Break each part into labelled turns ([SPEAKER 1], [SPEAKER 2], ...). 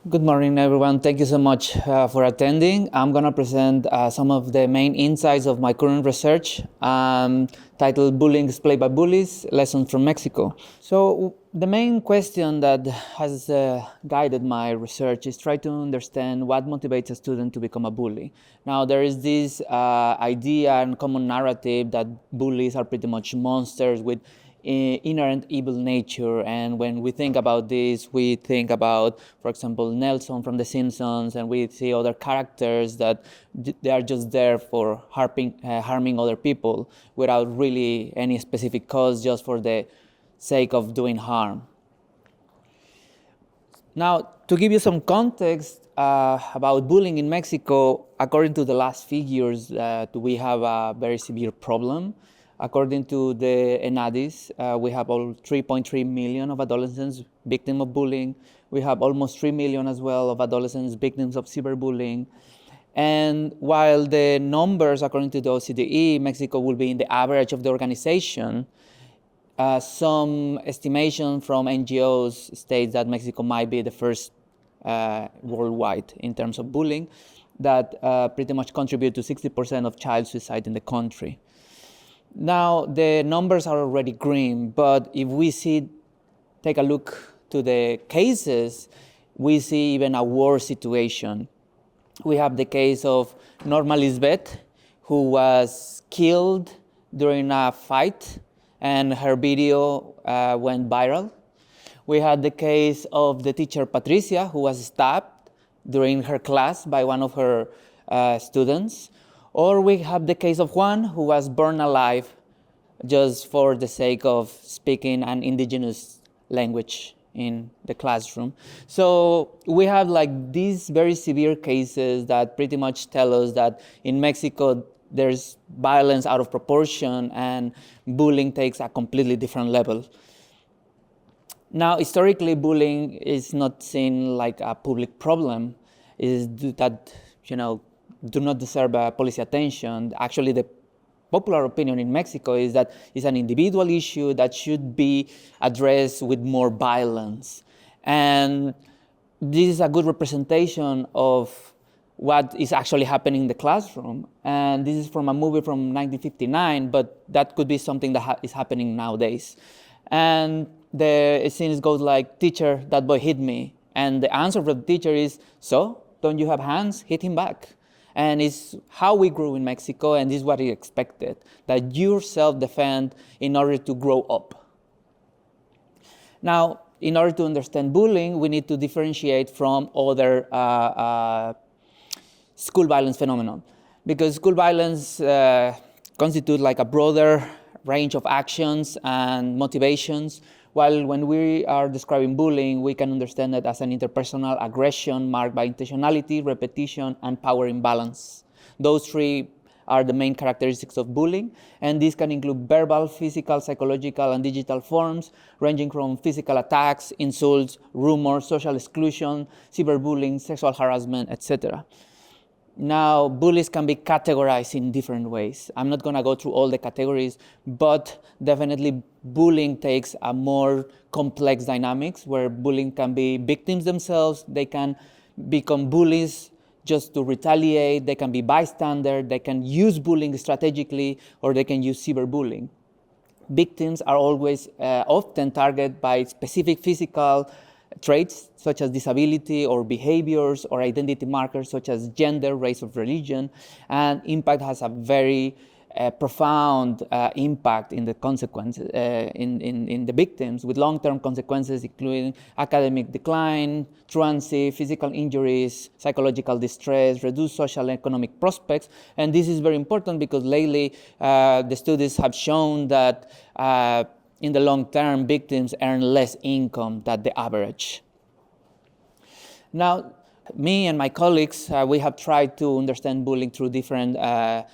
[SPEAKER 1] Good morning, everyone. Thank you so much for attending. I'm going to present some of the main insights of my current research titled Bullying Displayed by Bullies, Lessons from Mexico. So the main question that has guided my research is try to understand what motivates a student to become a bully. Now, there is this idea and common narrative that bullies are pretty much monsters with inherent evil nature, and when we think about this, we think about, for example, Nelson from The Simpsons, and we see other characters that they are just there for harming other people without really any specific cause, just for the sake of doing harm. Now, to give you some context about bullying in Mexico, according to the last figures, we have a very severe problem. According to the ENADIS, we have all 3.3 million of adolescents victims of bullying. We have almost 3 million as well of adolescents victims of cyberbullying. And while the numbers, according to the OCDE, Mexico will be in the average of the organization, some estimation from NGOs states that Mexico might be the first worldwide in terms of bullying that pretty much contribute to 60% of child suicide in the country. Now, the numbers are already grim, but if we take a look to the cases, we see even a worse situation. We have the case of Norma Lisbeth, who was killed during a fight, and her video went viral. We had the case of the teacher Patricia, who was stabbed during her class by one of her students. Or we have the case of Juan, who was burned alive just for the sake of speaking an indigenous language in the classroom. So we have like these very severe cases that pretty much tell us that in Mexico there's violence out of proportion and bullying takes a completely different level. Now, historically, bullying is not seen like a public problem, is that, do not deserve policy attention. Actually, the popular opinion in Mexico is that it's an individual issue that should be addressed with more violence. And this is a good representation of what is actually happening in the classroom. And this is from a movie from 1959, but that could be something that is happening nowadays. And the scene goes like, "Teacher, that boy hit me." And the answer from the teacher is, "So, don't you have hands? Hit him back." And it's how we grew in Mexico, and this is what is expected, that you self-defend in order to grow up. Now, in order to understand bullying, we need to differentiate from other school violence phenomenon, because school violence constitutes like a broader range of actions and motivations, while when we are describing bullying, we can understand it as an interpersonal aggression marked by intentionality, repetition, and power imbalance. Those three are the main characteristics of bullying, and these can include verbal, physical, psychological, and digital forms, ranging from physical attacks, insults, rumors, social exclusion, cyberbullying, sexual harassment, etc. Now, bullies can be categorized in different ways. I'm not going to go through all the categories, but definitely bullying takes a more complex dynamics where bullying can be victims themselves, they can become bullies just to retaliate, they can be bystander, they can use bullying strategically, or they can use cyberbullying. Victims are always often targeted by specific physical traits such as disability or behaviors or identity markers such as gender, race, or religion, and impact has a very profound impact in the consequences in the victims, with long-term consequences including academic decline, truancy, physical injuries, psychological distress, reduced social and economic prospects. And this is very important because lately the studies have shown that in the long term, victims earn less income than the average. Now, me and my colleagues, we have tried to understand bullying through different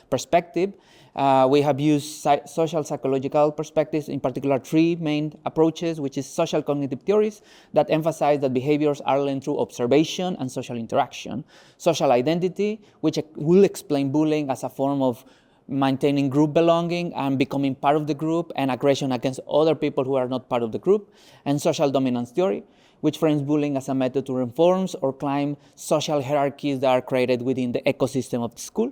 [SPEAKER 1] perspectives. We have used social psychological perspectives, in particular 3 main approaches, which is social cognitive theories that emphasize that behaviors are learned through observation and social interaction. Social identity, which will explain bullying as a form of maintaining group belonging and becoming part of the group, and aggression against other people who are not part of the group. And social dominance theory, which frames bullying as a method to reinforce or climb social hierarchies that are created within the ecosystem of the school.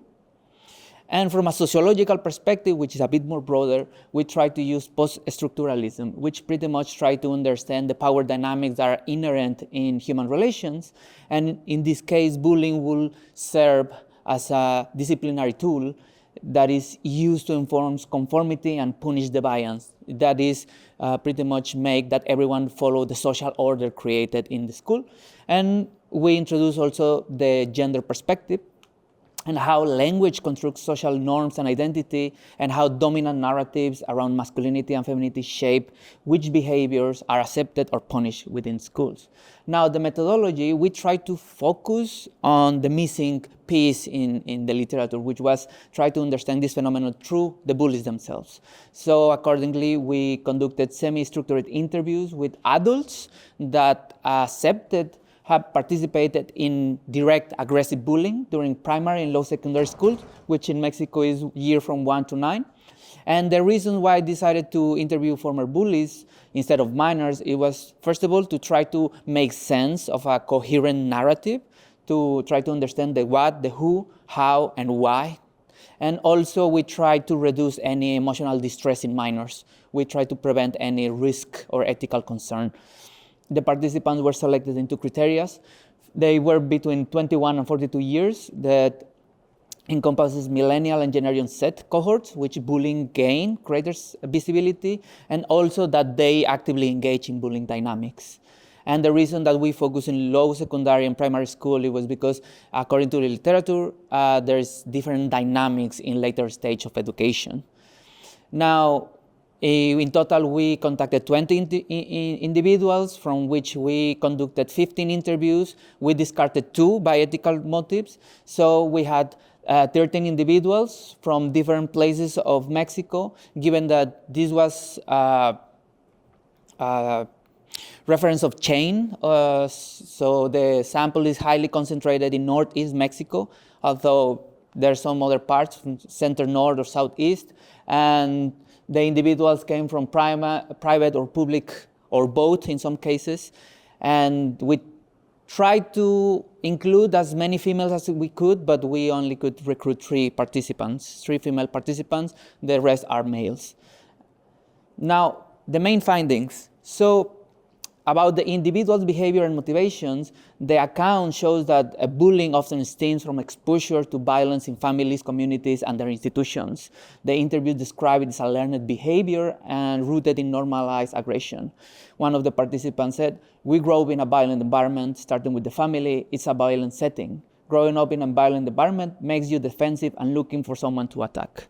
[SPEAKER 1] And from a sociological perspective, which is a bit more broader, we try to use post-structuralism, which pretty much try to understand the power dynamics that are inherent in human relations. And in this case, bullying will serve as a disciplinary tool that is used to enforce conformity and punish defiance. That is pretty much make that everyone follow the social order created in the school. And we introduce also the gender perspective, and how language constructs social norms and identity, and how dominant narratives around masculinity and femininity shape which behaviors are accepted or punished within schools. Now, the methodology, we try to focus on the missing piece in the literature, which was try to understand this phenomenon through the bullies themselves. So accordingly, we conducted semi-structured interviews with adults that have participated in direct aggressive bullying during primary and low secondary schools, which in Mexico is year from 1 to 9. And the reason why I decided to interview former bullies instead of minors, it was, first of all, to try to make sense of a coherent narrative, to try to understand the what, the who, how, and why. And also, we try to reduce any emotional distress in minors. We try to prevent any risk or ethical concern. The participants were selected into criteria. They were between 21 and 42 years that encompasses millennial and Generation Z cohorts, which bullying gain greater visibility, and also that they actively engage in bullying dynamics. And the reason that we focus in low secondary and primary school, it was because, according to the literature, there's different dynamics in later stage of education. Now, in total, we contacted 20 individuals, from which we conducted 15 interviews. We discarded 2 by ethical motives. So we had 13 individuals from different places of Mexico, given that this was reference of chain. So the sample is highly concentrated in Northeast Mexico, although there are some other parts from center north or southeast. And the individuals came from private or public or both in some cases. And we tried to include as many females as we could, but we only could recruit 3 female participants. The rest are males. Now, the main findings. So, about the individual's behavior and motivations, the account shows that bullying often stems from exposure to violence in families, communities, and their institutions. The interview described it as a learned behavior and rooted in normalized aggression. One of the participants said, "We grow up in a violent environment, starting with the family. It's a violent setting. Growing up in a violent environment makes you defensive and looking for someone to attack."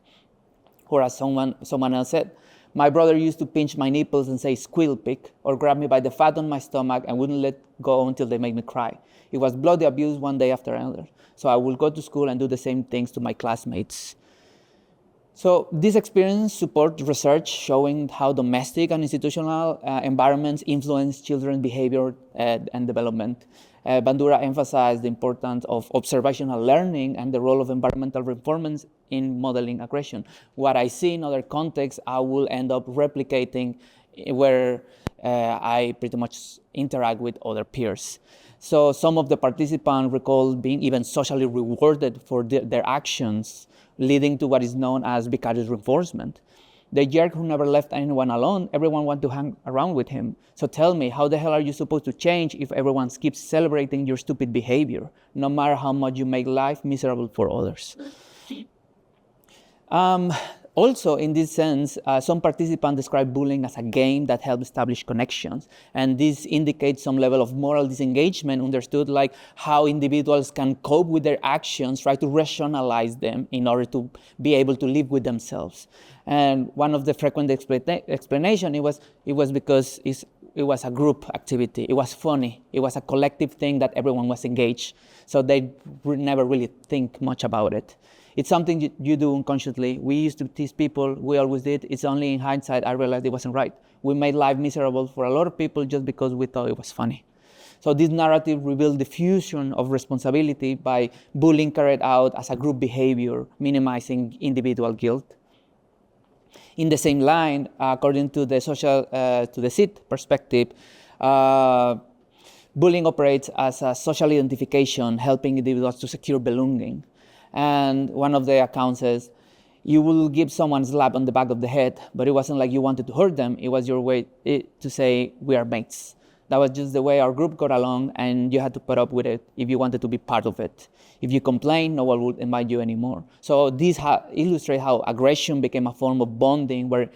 [SPEAKER 1] Whereas someone else said, "My brother used to pinch my nipples and say, 'Squeal, pig,' or grab me by the fat on my stomach and wouldn't let go until they made me cry. It was bloody abuse one day after another. So I would go to school and do the same things to my classmates." So this experience supports research showing how domestic and institutional environments influence children's behavior and development. Bandura emphasized the importance of observational learning and the role of environmental reinforcement in modeling aggression. What I see in other contexts, I will end up replicating where I pretty much interact with other peers. So some of the participants recall being even socially rewarded for their actions, leading to what is known as vicarious reinforcement. The jerk who never left anyone alone, everyone wanted to hang around with him. So tell me, how the hell are you supposed to change if everyone keeps celebrating your stupid behavior, no matter how much you make life miserable for others? Also, in this sense, some participants describe bullying as a game that helps establish connections. And this indicates some level of moral disengagement, understood like how individuals can cope with their actions, try to rationalize them in order to be able to live with themselves. And one of the frequent explanation, it was because it was a group activity. It was funny. It was a collective thing that everyone was engaged. So they never really think much about it. It's something you do unconsciously. We used to tease people. We always did. It's only in hindsight I realized it wasn't right. We made life miserable for a lot of people just because we thought it was funny. So this narrative reveals the fusion of responsibility by bullying carried out as a group behavior, minimizing individual guilt. In the same line, according to the SIT perspective, Bullying operates as a social identification, helping individuals to secure belonging. And one of the accounts says, you will give someone a slap on the back of the head, but it wasn't like you wanted to hurt them. It was your way to say, we are mates. That was just the way our group got along, and you had to put up with it if you wanted to be part of it. If you complained, no one would invite you anymore. So this illustrates how aggression became a form of bonding, where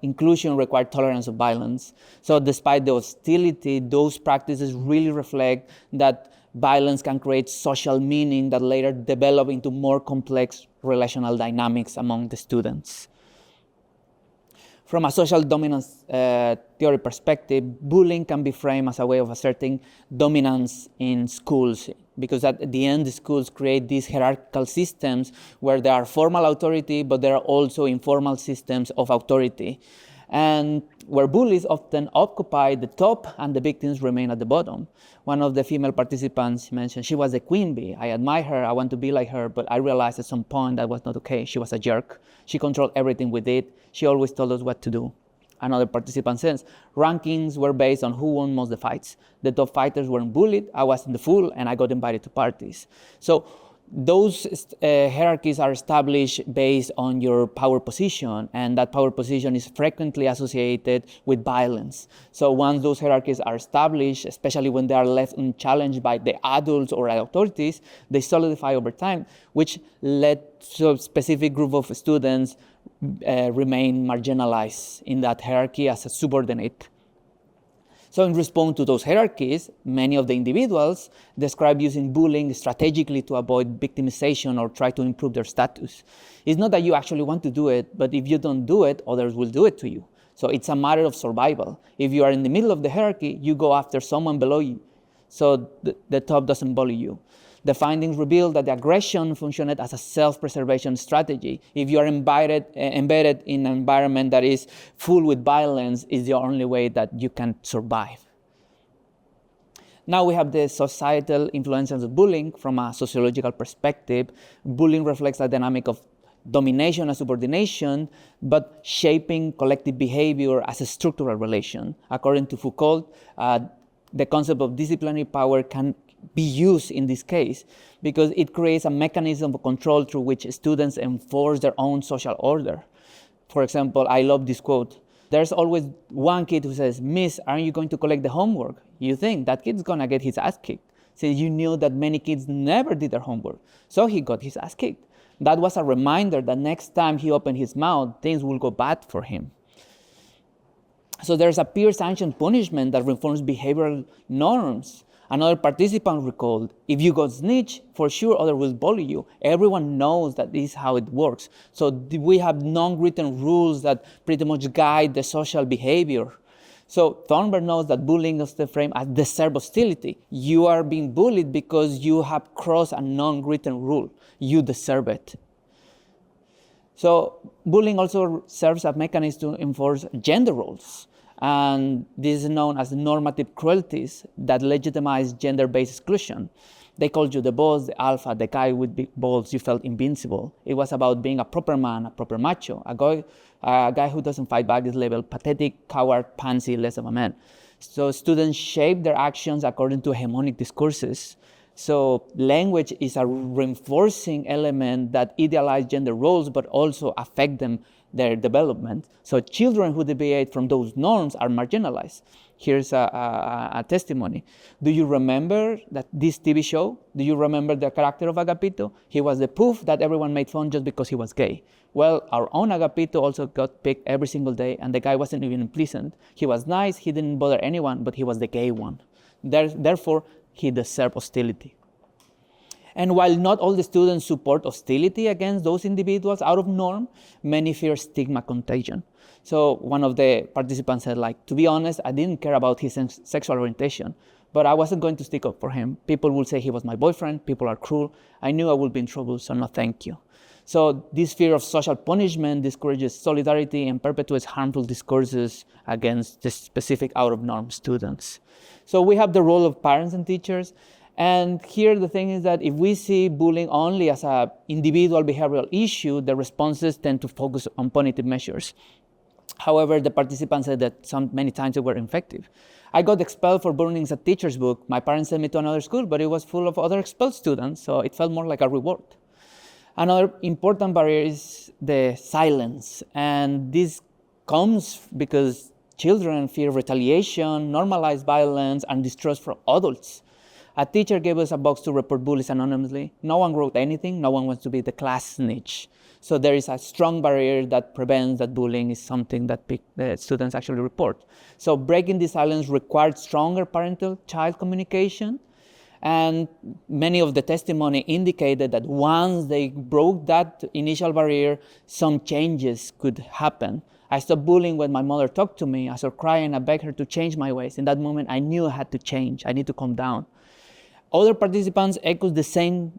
[SPEAKER 1] inclusion required tolerance of violence. So despite the hostility, those practices really reflect that violence can create social meaning that later develop into more complex relational dynamics among the students. From a social dominance theory perspective, bullying can be framed as a way of asserting dominance in schools, because at the end, the schools create these hierarchical systems where there are formal authority, but there are also informal systems of authority, and where bullies often occupy the top and the victims remain at the bottom. One of the female participants mentioned she was a queen bee. I admire her, I want to be like her, but I realized at some point that was not okay. She was a jerk. She controlled everything we did. She always told us what to do. Another participant says, rankings were based on who won most of the fights. The top fighters weren't bullied, I wasn't the fool, and I got invited to parties. So those hierarchies are established based on your power position, and that power position is frequently associated with violence. So once those hierarchies are established, especially when they are left unchallenged by the adults or authorities, they solidify over time, which led to a specific group of students remain marginalized in that hierarchy as a subordinate. So in response to those hierarchies, many of the individuals describe using bullying strategically to avoid victimization or try to improve their status. It's not that you actually want to do it, but if you don't do it, others will do it to you. So it's a matter of survival. If you are in the middle of the hierarchy, you go after someone below you, so the top doesn't bully you. The findings reveal that the aggression functioned as a self-preservation strategy. If you are embedded in an environment that is full with violence, is the only way that you can survive. Now we have the societal influences of bullying from a sociological perspective. Bullying reflects a dynamic of domination and subordination, but shaping collective behavior as a structural relation. According to Foucault, the concept of disciplinary power can be used in this case because it creates a mechanism of control through which students enforce their own social order. For example, I love this quote. There's always one kid who says, "Miss, aren't you going to collect the homework?" You think that kid's gonna get his ass kicked. So you knew that many kids never did their homework, so he got his ass kicked. That was a reminder that next time he opened his mouth, things will go bad for him. So there's a peer-sanctioned punishment that reforms behavioral norms. Another participant recalled, if you go snitch, for sure others will bully you. Everyone knows that this is how it works. So we have non-written rules that pretty much guide the social behavior. So Thornberg knows that bullying is framed as deserved hostility. You are being bullied because you have crossed a non-written rule. You deserve it. So bullying also serves as a mechanism to enforce gender roles. And this is known as normative cruelties that legitimize gender-based exclusion. They called you the boss, the alpha, the guy with big balls. You felt invincible. It was about being a proper man, a proper macho. A guy who doesn't fight back is labeled pathetic, coward, pansy, less of a man. So students shape their actions according to hegemonic discourses. So language is a reinforcing element that idealizes gender roles, but also affect their development. So children who deviate from those norms are marginalized. Here's a testimony. Do you remember this TV show? Do you remember the character of Agapito? He was the proof that everyone made fun just because he was gay. Well, our own Agapito also got picked every single day, and the guy wasn't even pleasant. He was nice, he didn't bother anyone, but he was the gay one. Therefore, he deserved hostility. And while not all the students support hostility against those individuals out of norm, many fear stigma contagion. So one of the participants said, to be honest, I didn't care about his sexual orientation, but I wasn't going to stick up for him. People will say he was my boyfriend, people are cruel. I knew I would be in trouble, so no thank you. So this fear of social punishment discourages solidarity and perpetuates harmful discourses against the specific out-of-norm students. So we have the role of parents and teachers. And here the thing is that if we see bullying only as an individual behavioral issue, the responses tend to focus on punitive measures. However, the participants said that many times they were effective. I got expelled for burning a teacher's book. My parents sent me to another school, but it was full of other expelled students, so it felt more like a reward. Another important barrier is the silence, and this comes because children fear retaliation, normalize violence, and distrust from adults. A teacher gave us a box to report bullies anonymously. No one wrote anything. No one wants to be the class snitch. So there is a strong barrier that prevents that bullying is something that students actually report. So breaking the silence required stronger parental-child communication. And many of the testimony indicated that once they broke that initial barrier, some changes could happen. I stopped bullying when my mother talked to me. I started crying. I begged her to change my ways. In that moment, I knew I had to change. I need to calm down. Other participants echoed the same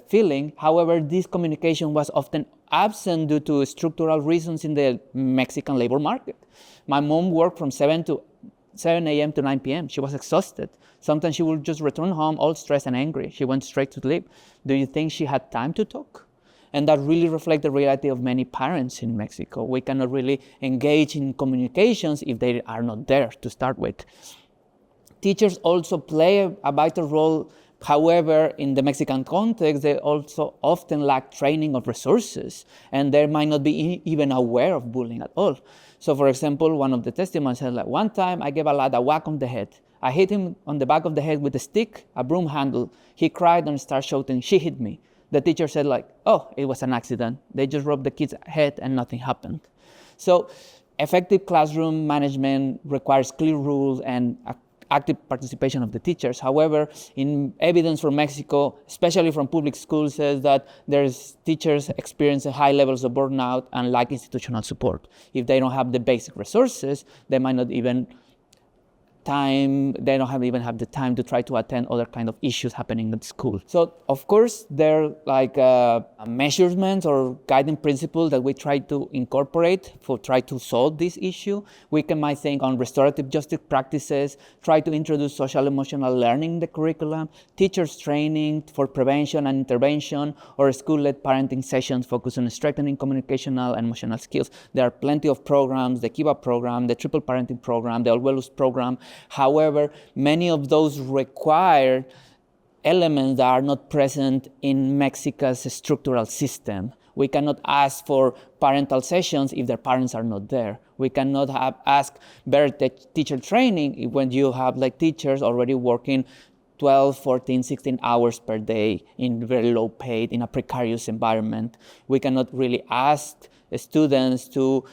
[SPEAKER 1] feeling. However, this communication was often absent due to structural reasons in the Mexican labor market. My mom worked from 7 a.m. to 9 p.m. She was exhausted. Sometimes she would just return home all stressed and angry. She went straight to sleep. Do you think she had time to talk? And that really reflects the reality of many parents in Mexico. We cannot really engage in communications if they are not there to start with. Teachers also play a vital role. However, in the Mexican context, they also often lack training of resources, and they might not be even aware of bullying at all. So, for example, one of the testimonies said, like, one time I gave a lad a whack on the head. I hit him on the back of the head with a stick, a broom handle. He cried and started shouting, "She hit me." The teacher said, like, "Oh, it was an accident. They just rubbed the kid's head and nothing happened." So, effective classroom management requires clear rules and active participation of the teachers. However, in evidence from Mexico, especially from public schools, says that there's teachers experience high levels of burnout and lack institutional support. If they don't have the basic resources, they might not even even have the time to try to attend other kind of issues happening at school. So, of course, there are like measurements or guiding principles that we try to incorporate for try to solve this issue. We might think on restorative justice practices, try to introduce social emotional learning in the curriculum, teachers training for prevention and intervention, or school-led parenting sessions focused on strengthening communicational and emotional skills. There are plenty of programs, the Kiva program, the Triple Parenting program, the Alwelus program. However, many of those require elements that are not present in Mexico's structural system. We cannot ask for parental sessions if their parents are not there. We cannot ask better teacher training when you have like teachers already working 12, 14, 16 hours per day in very low paid, in a precarious environment. We cannot really ask students to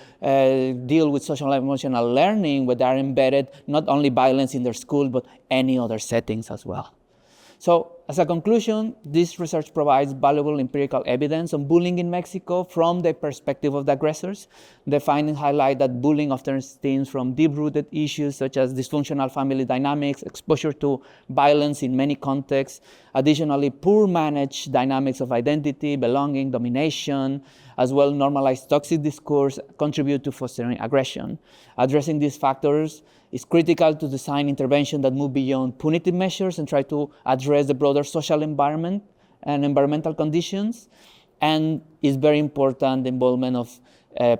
[SPEAKER 1] deal with social and emotional learning where they are embedded not only violence in their school, but any other settings as well. So, as a conclusion, this research provides valuable empirical evidence on bullying in Mexico from the perspective of the aggressors. The findings highlight that bullying often stems from deep-rooted issues such as dysfunctional family dynamics, exposure to violence in many contexts, additionally poor managed dynamics of identity, belonging, domination, as well normalized toxic discourse contribute to fostering aggression. Addressing these factors is critical to design intervention that move beyond punitive measures and try to address the broader social environment and environmental conditions. And it's very important the involvement of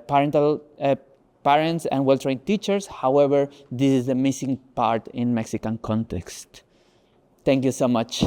[SPEAKER 1] parents and well-trained teachers. However, this is the missing part in Mexican context. Thank you so much.